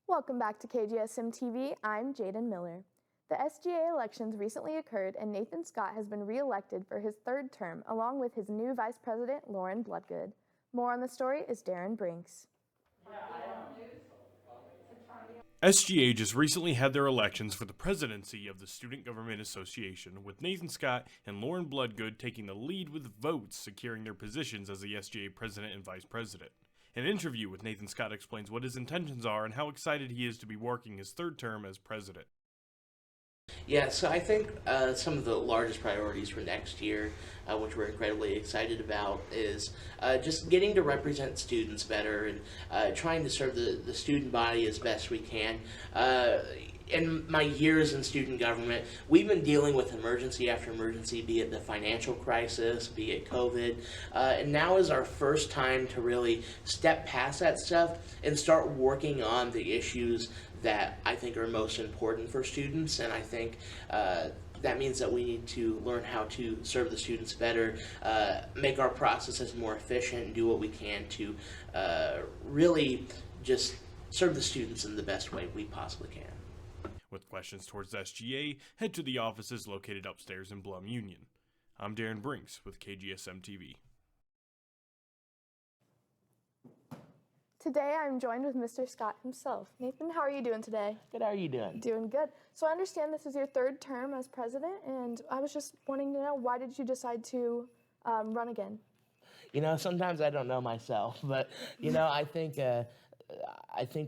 Welcome back to KGSM-TV. I'm Jaden Miller. The SGA elections recently occurred and Nathan Scott has been re-elected for his third term along with his new Vice President, Lauren Bloodgood. More on the story is Darren Brinks. SGA just recently had their elections for the presidency of the Student Government Association, with Nathan Scott and Lauren Bloodgood taking the lead with votes securing their positions as the SGA President and Vice President. An interview with Nathan Scott explains what his intentions are and how excited he is to be working his third term as president. Yeah, so I think some of the largest priorities for next year, which we're incredibly excited about, is just getting to represent students better and trying to serve the student body as best we can. In my years in student government, we've been dealing with emergency after emergency, be it the financial crisis, be it COVID, and now is our first time to really step past that stuff and start working on the issues that I think are most important for students. And I think that means that we need to learn how to serve the students better, make our processes more efficient, and do what we can to really just serve the students in the best way we possibly can. With questions towards SGA, head to the offices located upstairs in Blum Union. I'm Darren Brinks with KGSM-TV. Today I'm joined with Mr. Scott himself. Nathan, how are you doing today? Good, how are you doing? Doing good. So I understand this is your third term as president, and I was just wanting to know, why did you decide to run again? You know, sometimes I don't know myself, but you know, I think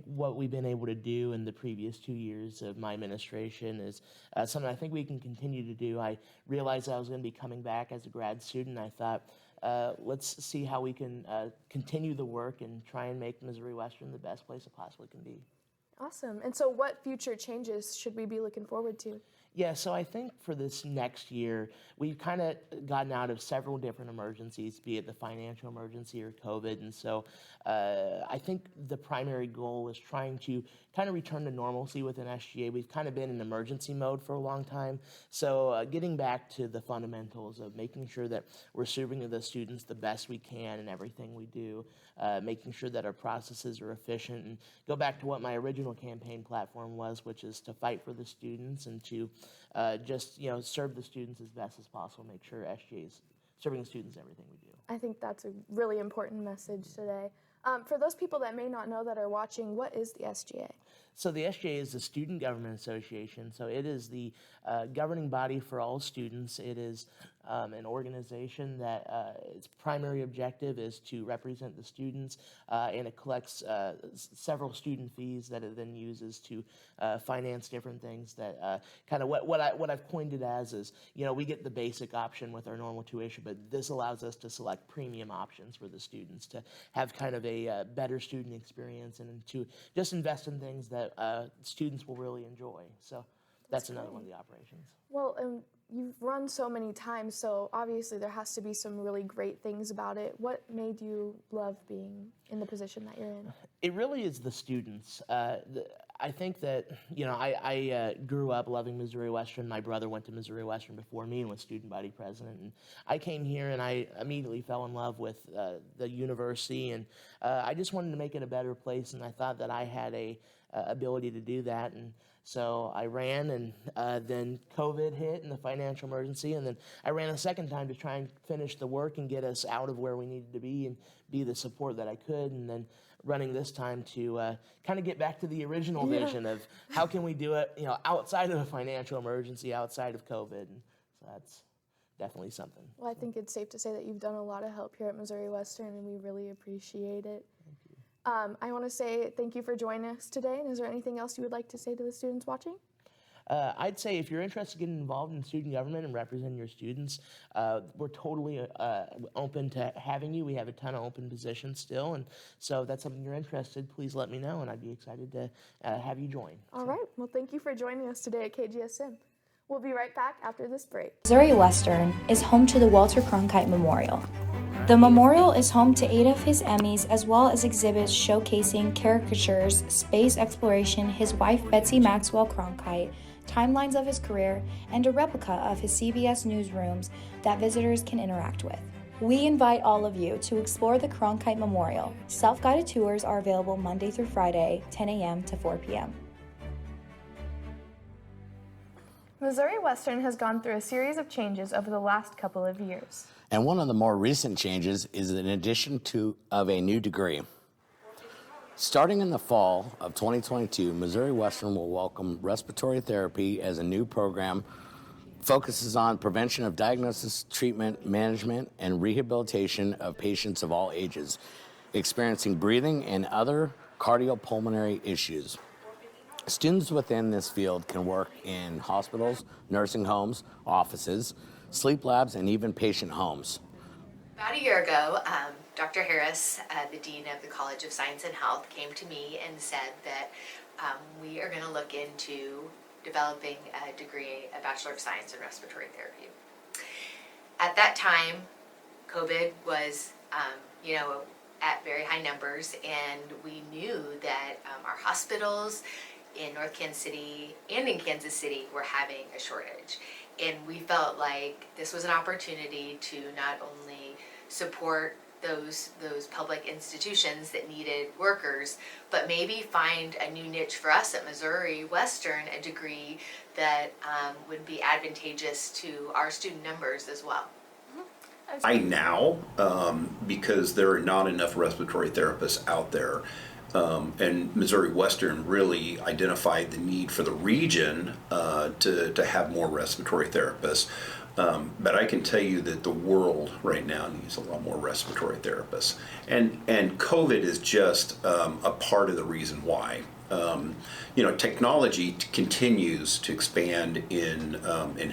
what we've been able to do in the previous 2 years of my administration is something I think we can continue to do. I realized I was going to be coming back as a grad student. I thought, let's see how we can continue the work and try and make Missouri Western the best place it possibly can be. Awesome. And so what future changes should we be looking forward to? Yeah, so I think for this next year, we've kind of gotten out of several different emergencies, be it the financial emergency or COVID, and so I think the primary goal is trying to kind of return to normalcy within SGA. We've kind of been in emergency mode for a long time, so getting back to the fundamentals of making sure that we're serving the students the best we can in everything we do, making sure that our processes are efficient, and go back to what my original campaign platform was, which is to fight for the students and to just, you know, serve the students as best as possible, make sure SGA is serving the students in everything we do. I think that's a really important message today. For those people that may not know that are watching, what is the SGA? So the SGA is the Student Government Association. So it is the governing body for all students. It is an organization that its primary objective is to represent the students, and it collects several student fees that it then uses to finance different things. That kind of what I've coined it as is, you know, we get the basic option with our normal tuition, but this allows us to select premium options for the students to have kind of a better student experience and to just invest in things that students will really enjoy. So that's another one of the operations. Well, you've run so many times, so obviously there has to be some really great things about it. What made you love being in the position that you're in? It really is the students. I think that, you know, I grew up loving Missouri Western. My brother went to Missouri Western before me and was student body president. And I came here and I immediately fell in love with the university, and I just wanted to make it a better place, and I thought that I had a ability to do that. And so I ran, and then COVID hit and the financial emergency, and then I ran a second time to try and finish the work and get us out of where we needed to be and be the support that I could, and then running this time to kind of get back to the original vision of how can we do it, you know, outside of a financial emergency, outside of COVID. And so that's definitely something. Well, I think it's safe to say that you've done a lot of help here at Missouri Western, and we really appreciate it. Thank you. I want to say thank you for joining us today, and is there anything else you would like to say to the students watching? I'd say if you're interested in getting involved in student government and representing your students, we're totally open to having you. We have a ton of open positions still, and so if that's something you're interested, please let me know, and I'd be excited to have you join. All right. Well, thank you for joining us today at KGSM. We'll be right back after this break. Missouri Western is home to the Walter Cronkite Memorial. The memorial is home to 8 of his Emmys, as well as exhibits showcasing caricatures, space exploration, his wife Betsy Maxwell Cronkite, timelines of his career, and a replica of his CBS newsrooms that visitors can interact with. We invite all of you to explore the Cronkite Memorial. Self-guided tours are available Monday through Friday, 10 a.m. to 4 p.m. Missouri Western has gone through a series of changes over the last couple of years. And one of the more recent changes is an addition of a new degree. Starting in the fall of 2022, Missouri Western will welcome respiratory therapy as a new program focuses on prevention of diagnosis, treatment, management, and rehabilitation of patients of all ages experiencing breathing and other cardiopulmonary issues. Students within this field can work in hospitals, nursing homes, offices, sleep labs, and even patient homes. About a year ago, Dr. Harris, the Dean of the College of Science and Health, came to me and said that we are going to look into developing a degree, a Bachelor of Science in Respiratory Therapy. At that time, COVID was, at very high numbers, and we knew that our hospitals in North Kansas City and in Kansas City were having a shortage. And we felt like this was an opportunity to not only support those public institutions that needed workers, but maybe find a new niche for us at Missouri Western, a degree that would be advantageous to our student numbers as well. Now, because there are not enough respiratory therapists out there, and Missouri Western really identified the need for the region to have more respiratory therapists. But I can tell you that the world right now needs a lot more respiratory therapists. And COVID is just a part of the reason why. Technology continues to expand in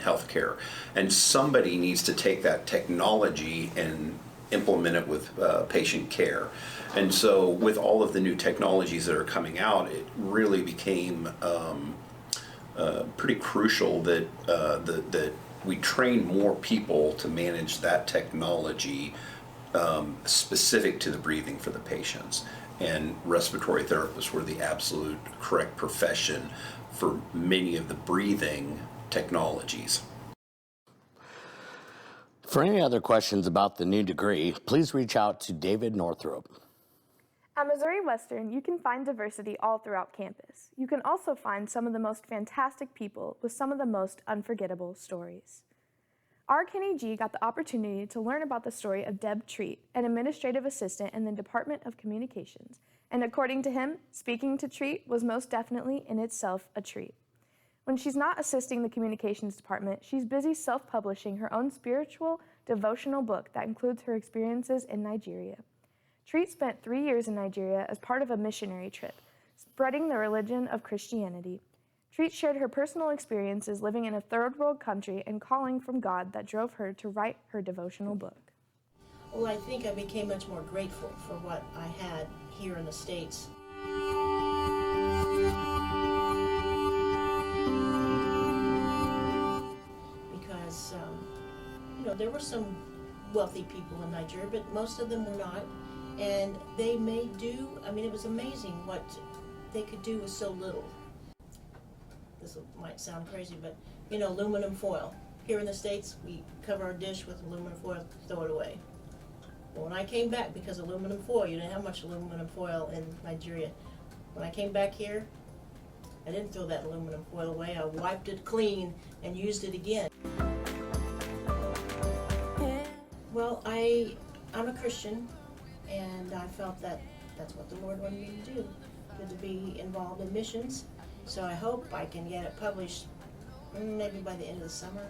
healthcare, and somebody needs to take that technology and implement it with patient care. And so with all of the new technologies that are coming out, it really became pretty crucial that that we train more people to manage that technology specific to the breathing for the patients. And respiratory therapists were the absolute correct profession for many of the breathing technologies. For any other questions about the new degree, please reach out to David Northrop. At Missouri Western, you can find diversity all throughout campus. You can also find some of the most fantastic people with some of the most unforgettable stories. R. Kenny G. got the opportunity to learn about the story of Deb Treat, an administrative assistant in the Department of Communications. And according to him, speaking to Treat was most definitely in itself a treat. When she's not assisting the communications department, she's busy self-publishing her own spiritual, devotional book that includes her experiences in Nigeria. Treat spent 3 years in Nigeria as part of a missionary trip, spreading the religion of Christianity. Treat shared her personal experiences living in a third world country and calling from God that drove her to write her devotional book. Well, I think I became much more grateful for what I had here in the States. Because, there were some wealthy people in Nigeria, but most of them were not. And they made do, it was amazing what they could do with so little. This might sound crazy, but, aluminum foil. Here in the States, we cover our dish with aluminum foil, throw it away. Well, when I came back, because aluminum foil, you didn't have much aluminum foil in Nigeria. When I came back here, I didn't throw that aluminum foil away. I wiped it clean and used it again. Well, I'm a Christian, and I felt that that's what the Lord wanted me to do, to be involved in missions. So I hope I can get it published maybe by the end of the summer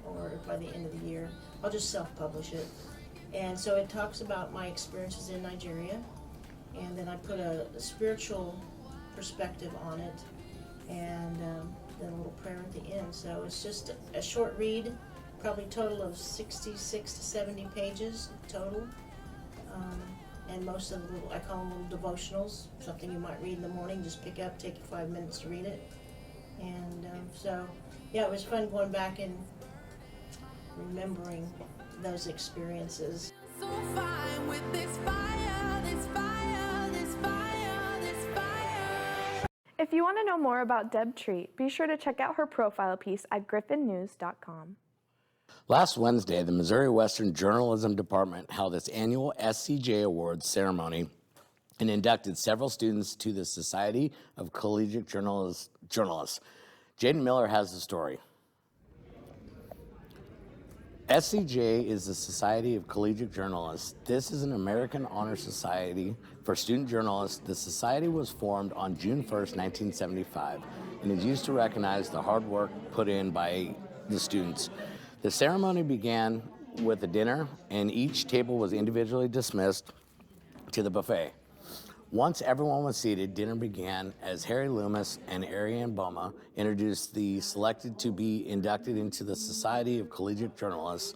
or by the end of the year. I'll just self-publish it. And so it talks about my experiences in Nigeria, and then I put a spiritual perspective on it, and then a little prayer at the end. So it's just a short read, probably total of 66 to 70 pages total. And most of the little, I call them little devotionals, something you might read in the morning, just pick up, take you 5 minutes to read it. And so, yeah, it was fun going back and remembering those experiences. So fine with this fire, this fire, this fire, this fire. If you want to know more about Deb Treat, be sure to check out her profile piece at griffinnews.com. Last Wednesday, the Missouri Western Journalism Department held its annual SCJ Awards ceremony and inducted several students to the Society of Collegiate Journalists. Jaden Miller has the story. SCJ is the Society of Collegiate Journalists. This is an American honor society for student journalists. The society was formed on June 1st, 1975, and is used to recognize the hard work put in by the students. The ceremony began with a dinner, and each table was individually dismissed to the buffet. Once everyone was seated, dinner began as Harry Loomis and Ariane Boma introduced the selected to be inducted into the Society of Collegiate Journalists.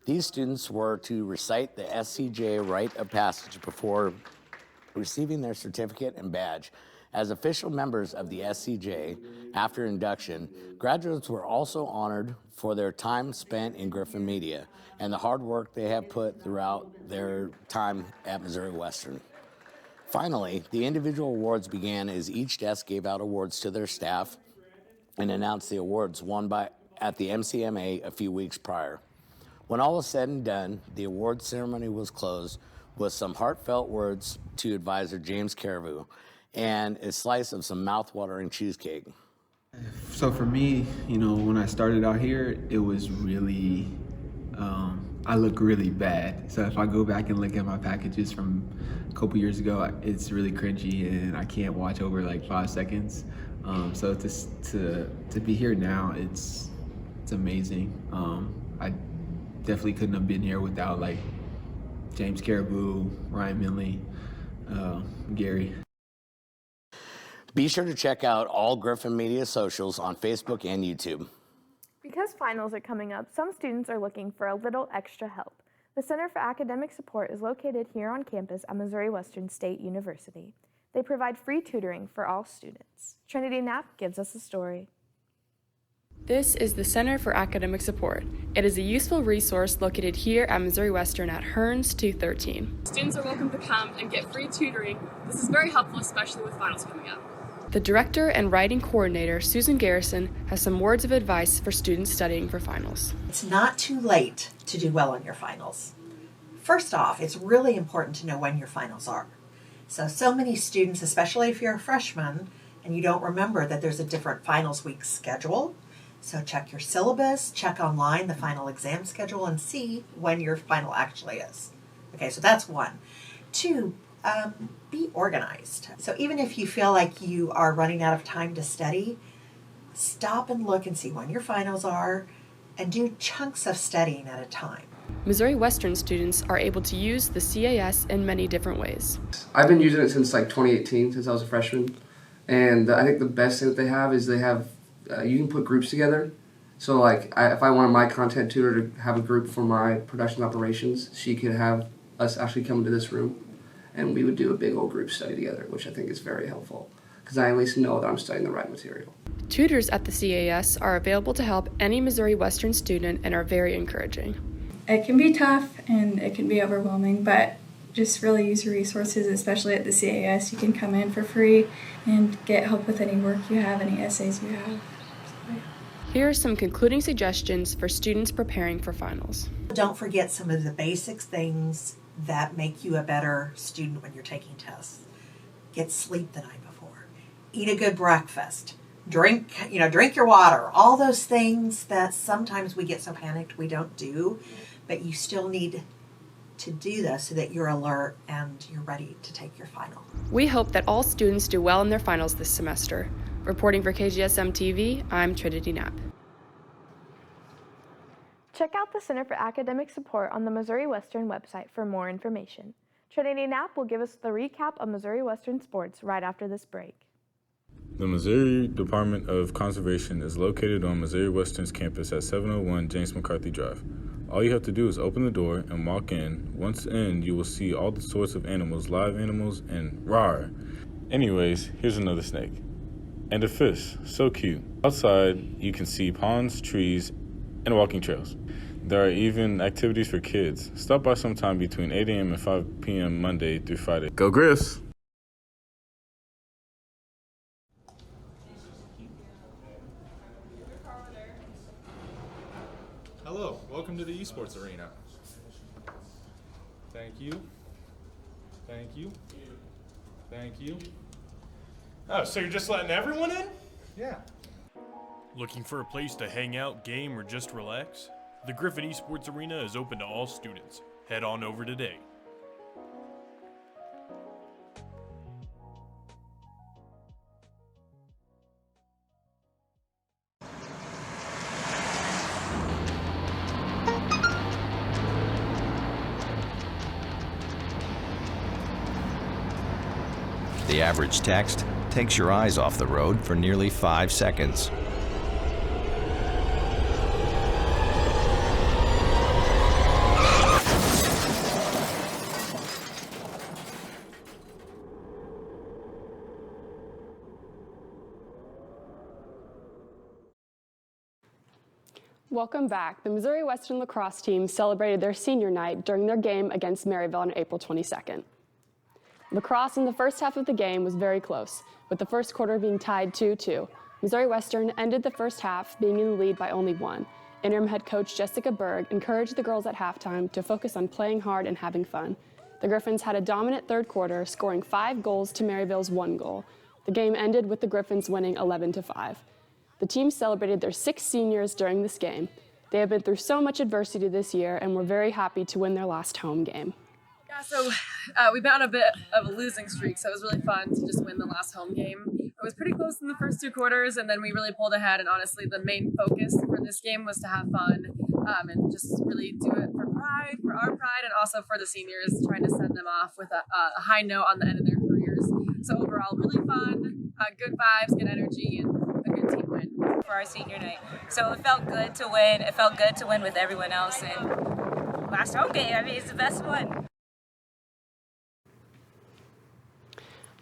These students were to recite the SCJ rite of passage before receiving their certificate and badge. As official members of the SCJ, after induction, graduates were also honored for their time spent in Griffin Media and the hard work they have put throughout their time at Missouri Western. Finally, the individual awards began as each desk gave out awards to their staff and announced the awards won at the MCMA a few weeks prior. When all was said and done, the awards ceremony was closed with some heartfelt words to advisor James Caribou and a slice of some mouth-watering cheesecake. So for me, when I started out here, it was really, I look really bad. So if I go back and look at my packages from a couple years ago, it's really cringy and I can't watch over like 5 seconds. So to be here now, it's amazing. I definitely couldn't have been here without like James Caribou, Ryan Minley, Gary. Be sure to check out all Griffin Media socials on Facebook and YouTube. Because finals are coming up, some students are looking for a little extra help. The Center for Academic Support is located here on campus at Missouri Western State University. They provide free tutoring for all students. Trinity Knapp gives us a story. This is the Center for Academic Support. It is a useful resource located here at Missouri Western at Hearns 213. Students are welcome to come and get free tutoring. This is very helpful, especially with finals coming up. The director and writing coordinator, Susan Garrison, has some words of advice for students studying for finals. It's not too late to do well on your finals. First off, it's really important to know when your finals are. So many students, especially if you're a freshman and you don't remember that there's a different finals week schedule, so check your syllabus, check online the final exam schedule, and see when your final actually is. Okay, so that's one. Two, be organized. So even if you feel like you are running out of time to study, stop and look and see when your finals are and do chunks of studying at a time. Missouri Western students are able to use the CAS in many different ways. I've been using it since like 2018, since I was a freshman. And I think the best thing that they have is you can put groups together. So like if I wanted my content tutor to have a group for my production operations, she could have us actually come into this room and we would do a big old group study together, which I think is very helpful because I at least know that I'm studying the right material. Tutors at the CAS are available to help any Missouri Western student and are very encouraging. It can be tough and it can be overwhelming, but just really use your resources, especially at the CAS. You can come in for free and get help with any work you have, any essays you have. Here are some concluding suggestions for students preparing for finals. Don't forget some of the basic things that make you a better student when you're taking tests. Get sleep the night before. Eat a good breakfast. Drink your water. All those things that sometimes we get so panicked we don't do, but you still need to do those so that you're alert and you're ready to take your final. We hope that all students do well in their finals this semester. Reporting for KGSM-TV, I'm Trinity Knapp. Check out the Center for Academic Support on the Missouri Western website for more information. Trinity Knapp will give us the recap of Missouri Western sports right after this break. The Missouri Department of Conservation is located on Missouri Western's campus at 701 James McCarthy Drive. All you have to do is open the door and walk in. Once in, you will see all the sorts of animals, live animals, and rawr. Anyways, here's another snake. And a fish, so cute. Outside, you can see ponds, trees, and walking trails. There are even activities for kids. Stop by sometime between 8 a.m. and 5 p.m. Monday through Friday. Go Griffs! Hello. Hello, welcome to the esports arena. Thank you. Thank you. Thank you. Oh, so you're just letting everyone in? Yeah. Looking for a place to hang out, game, or just relax? The Griffin Esports Arena is open to all students. Head on over today. The average text takes your eyes off the road for nearly 5 seconds. Welcome back. The Missouri Western lacrosse team celebrated their senior night during their game against Maryville on April 22nd. Lacrosse in the first half of the game was very close, with the first quarter being tied 2-2. Missouri Western ended the first half being in the lead by only 1. Interim head coach Jessica Berg encouraged the girls at halftime to focus on playing hard and having fun. The Griffins had a dominant third quarter, scoring 5 goals to Maryville's 1 goal. The game ended with the Griffins winning 11-5. The team celebrated their 6 seniors during this game. They have been through so much adversity this year and were very happy to win their last home game. Yeah, so we've been on a bit of a losing streak, so it was really fun to just win the last home game. It was pretty close in the first 2 quarters, and then we really pulled ahead, and honestly, the main focus for this game was to have fun and just really do it for pride, for our pride, and also for the seniors, trying to send them off with a high note on the end of their careers. So overall, really fun, good vibes, good energy, and a good team win. For our senior night. So it felt good to win. It felt good to win with everyone else, and last home game, I mean, it's the best one.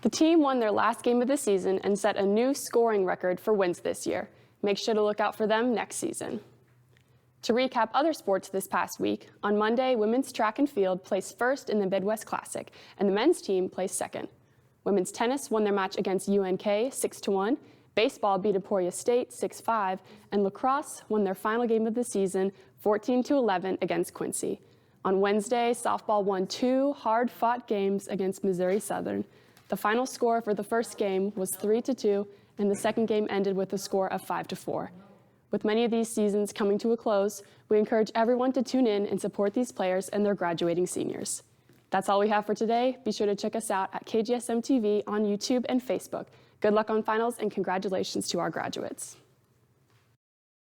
The team won their last game of the season and set a new scoring record for wins this year. Make sure to look out for them next season. To recap other sports this past week, on Monday, women's track and field placed first in the Midwest Classic, and the men's team placed second. Women's tennis won their match against UNK 6-1, baseball beat Emporia State 6-5, and lacrosse won their final game of the season 14-11 against Quincy. On Wednesday, softball won 2 hard-fought games against Missouri Southern. The final score for the first game was 3-2, and the second game ended with a score of 5-4. With many of these seasons coming to a close, we encourage everyone to tune in and support these players and their graduating seniors. That's all we have for today. Be sure to check us out at KGSM-TV on YouTube and Facebook. Good luck on finals and congratulations to our graduates.